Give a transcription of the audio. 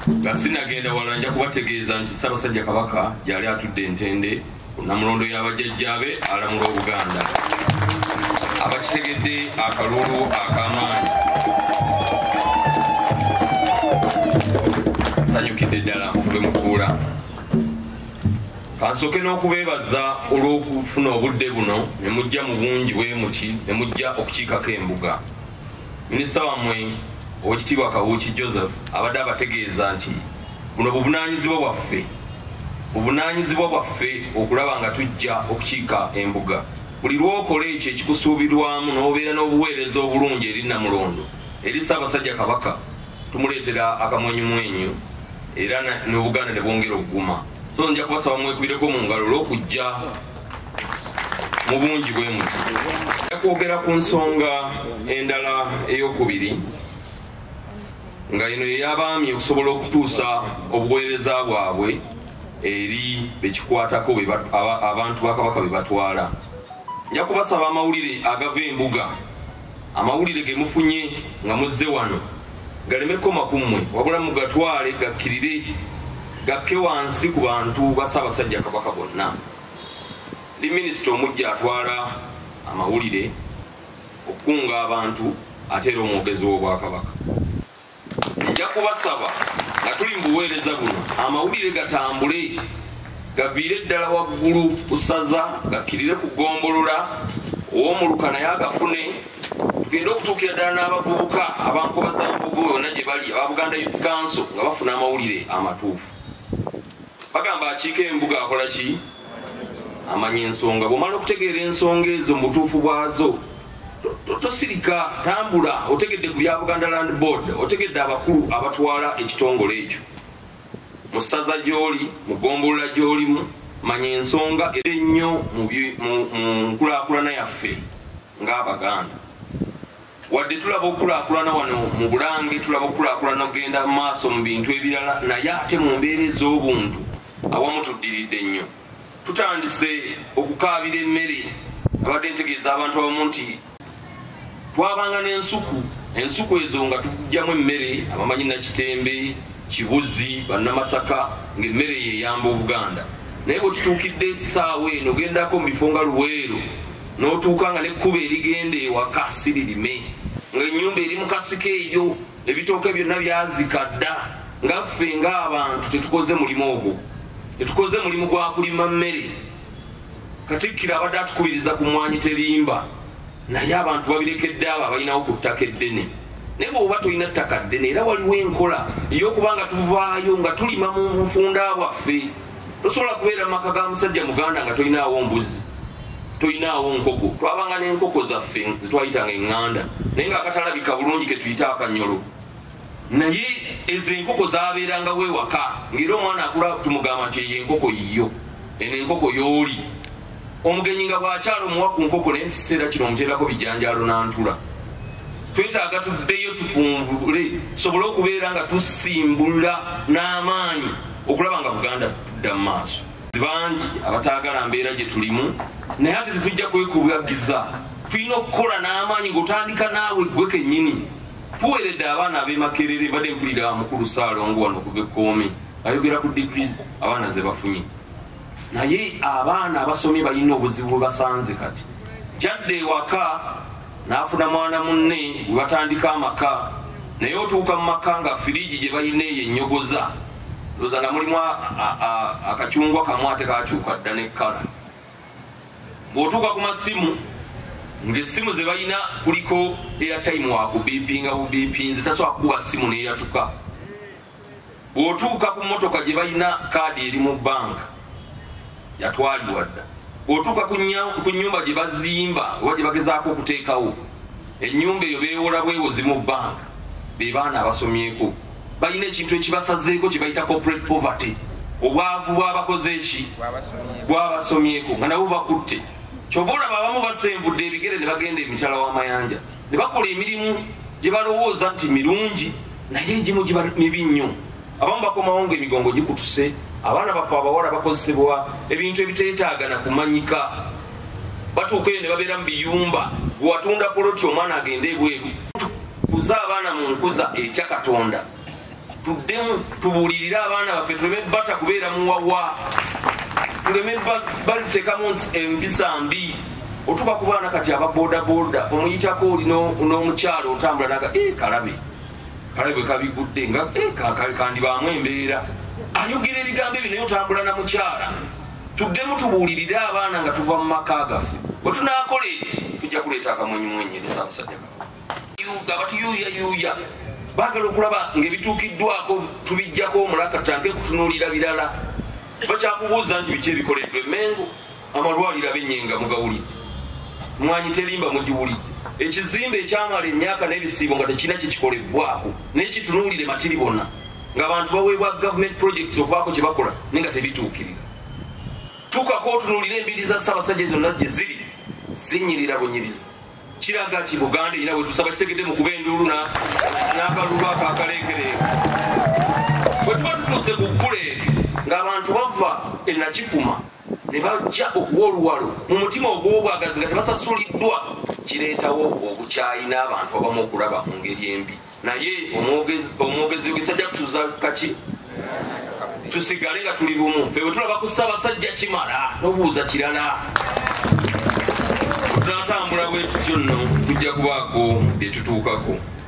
nga sinagenda wala nja kubategeeza nti Ssaabasajja Kabaka yali atudde Entende ku Namulondo y'abajjajjaabe alamula Obuganda abakitegedde akalulu ak'amaanyi. Sanyukidde ddala mube mutuula. Kansooke n'okubeebaza olw'okufuna obudde buno ne mujja mu bungi bwe muti ne mujja okukiikako embuga. Minisita wammwe Oweekitiibwa Kawuki Joseph abadde abategeeza nti buno buvunaanyizibwa bwaffe okulaba nga tujja okukiika embuga. Buli lw'okola ekyo ekikusuubirwamu n'obeera n'obuweereza obulungi eri Namulondo eri Ssaabasajja Kabaka tumuleetera akamwenyumwenyu era n'Obuganda ne bwongera okuguma. So nja kubasaba mwekubireko mu ngalo olw'okujja mu bungi bwe muti. Nja kwogera ku nsonga endala ey'okubiri nga eno ey'abaami okusobola okutuusa obuweereza bwabwe eri bekikwatako abantu ba Kabaka be batwala. Nja kubasaba amawulire agava embuga, amawulire ge mufunye nga muzze wano galeme koma kummwe wabula mugatwale gakkirire gakke wansi ku bantu ba Ssaabasajja Kabaka bonna. Ndi minisita omujja atwala amawulire okukunga abantu ate era omwogezi w'Obwakabaka. Nja kubasaba nga tuli mu buweereza buno amawulire gatambule gaviire ddala waggulu ku ssaza gakkirire ku ggombolola ow'omuluka naye agafune tugende okutuukira ddala n'abavubuka abankobaza embuga yonna gye bali aba Buganda Youth Council nga bafuna amawulire amatuufu. Bagamba akiika embuga akola ki? Amanya ensonga. Bw'omala okutegeera ensonga ezo mu butuufu bwazo tosirika, tambula. Otegedde ku bya Buganda Land Board, otegedde abakulu abatwala ekitongole ekyo mu ssaza gy'oli, mu ggombolola gy'olimu. Manya ensonga era ennyo mu nkulaakulana yaffe ng'Abaganda. Wadde tulaba okukulaakulana wano mu Bulange, tulaba okukulaakulana okugenda mu maaso mu bintu ebirala, naye ate mu mbeera ez'obuntu awamu tuddiridde nnyo. Tutandise okukaabira emmere. Abadde ntegeeza abantu abamu nti twabanga n'ensuku, ensuku ezo nga tujjamu emmere, abamanyi Nakitembe, Kibuzi, Bannamasaka, ng'emmere yeyamba Obuganda. Naye bwe tutuukidde essaawa eno ogendako mu bifo nga Luweero n'otuuka nga n'ekkuba erigenda ewaka siririme, ng'ennyumba eri mu kasika eyo, ebitooke byonna byazika dda, nga ffe ng'abantu tetukoze mulimu ogwo, tetukoze mulimu gwa kulima mmere. Katikkiro abadde atukubiriza ku mmwanyi terimba, naye abantu babirekedde abo abalinawo ku ttaka eddene. Naye bw'oba tolina ttaka ddene era waliwo enkola ey'okuba nga tuvaayo nga tulima mu bufunda bwaffe. Tosobola kubeera mu maka ga musajja Muganda nga tolinaawo mbuzi, tolinaawo nkoko. Twabanga n'enkoko zaffe zetwayitanga eŋŋanda naye ng'akatalabika bulungi ke tuyita akanyolo. Naye ezo enkoko zaabeerangawo ewaka ng'era omwana akula tumugamba nti eyo enkoko yiyo, eno enkoko y'oli. Omugenyi nga bw'akyala omuwa ku nkoko naye kiseera kino omuteerako bijanjaalo n'antula. Twetaaga tuddeyo tufunvule tusobole okubeera nga tusimbula n'amaanyi okulaba nga Buganda tudda mu maaso. Bangi abataagala mbeera gye tulimu naye ate tetujja kwekubagiza. Tulina okukola n'amaanyi ng'otandika naawe ggwe kennyini. Tuweeredde abaana ab'e Makerere, badde mpulira mukulu Ssaalongo wano ku Gekkoome ayogera ku digiri abaana ze bafunye. Naye abaana abasomye balina obuzibu bwe basanze kati. Jadde ewaka n'afuna mwana munne bwe batandika amaka, naye otuuka mu maka nga firiji gye balina eyo ennyogoza loza nga mulimu akacungwa kamu ate kakyuka dda n'ekkala. Bw'otuuka ku masimu ng'essimu ze balina kuliko airtime wakubipinga bubipinzi, tasobola kukuba ssimu n'eyatuka. Bw'otuuka ku mmotoka gye balina kaadi eri mu banka yatwalibwa dda. Bw'otuuka ku nnyumba gye bazimba oba gye bagezaako okuteekawo ennyumba eyo beewola bwewozi mu banka, be baana abasomyeko balina ekintu ekibasazeeko kye bayita corporate poverty, obwavu bw'abakoze eki bw'abasomyeko nga nabo bakutte. Kyova olaba abamu basenvudde ebigere ne bagenda emitala w'amayanja ne bakola emirimu gye balowooza nti mirungi naye egimu giba mibi nnyo. Abamu bakomawo ng'emigongo gikutuse, abaana baffe abawala bakozesebwa ebintu ebiteetaaga na kumanyika. Batuuka eyo ne babeera mu biyumba, gwe watunda poloti omwana agende ebweru. Tukuza abaana mu nkuza etya Katonda, tuddemu tubuulirire abaana baffe tuleme bata kubeera muwawa, tuleme batekamu empisa mbi. Otuba ku baana kati ababodaboda omuyitako oli n'omukyalo otambula naga kalabe bwe kabigudde nga kandibaamu embeera, ayogera ebigambo ebyo naye otambula na mukyala. Tuddemu tubuulirire abaana nga tuva mu maka gaffe. Bwe tunaakola ebyo tujja kuleeta akamwenyumwenyi eri Ssaabasajja Kabaka. Batuyuuyayuuya baagala okulaba ng'ebituukiddwako tubijjako omulaka tutange kutunuulira birala. Bakyakubuuza nti biki ebikoleddwa Emmengo, amalwaliro ab'Ennyenga mugawulidde, Mwanyi terimba mugiwulidde, ekizimbe ekyamala emyaka n'ebisiibo nga tekirina kyekikolebwako n'ekitunuulire matiri bonna ng'abantu baweebwa government projects okubaako kye bakola naye nga tebituukirira. Tukako otunuulire embiri za Ssaabasajja zonna gye ziri zinyirira bunyirizi. Kiraga ki Buganda erina bwe tusaba kitegedde mu kuba enduulu n'akalulu ako akaleekereeko. Bwe tuba tutuuse ku kkula eryo ng'abantu bava ennakifuma ne bajja okuwa Oluwalo mu mutima ogw'obwagazi nga tebasasuliddwa, kireetawo obukyayi n'abantu abamu okulaba mu ngeri embi. Naye omwogezi ogesajja kutuuza kaki tusigale nga tuli bumu. Ffe bwe tulaba ku Ssaabasajja kimala tobuuza kirala. Tunatambula bwe tutyo nno tujja kubaako bye tutuukako.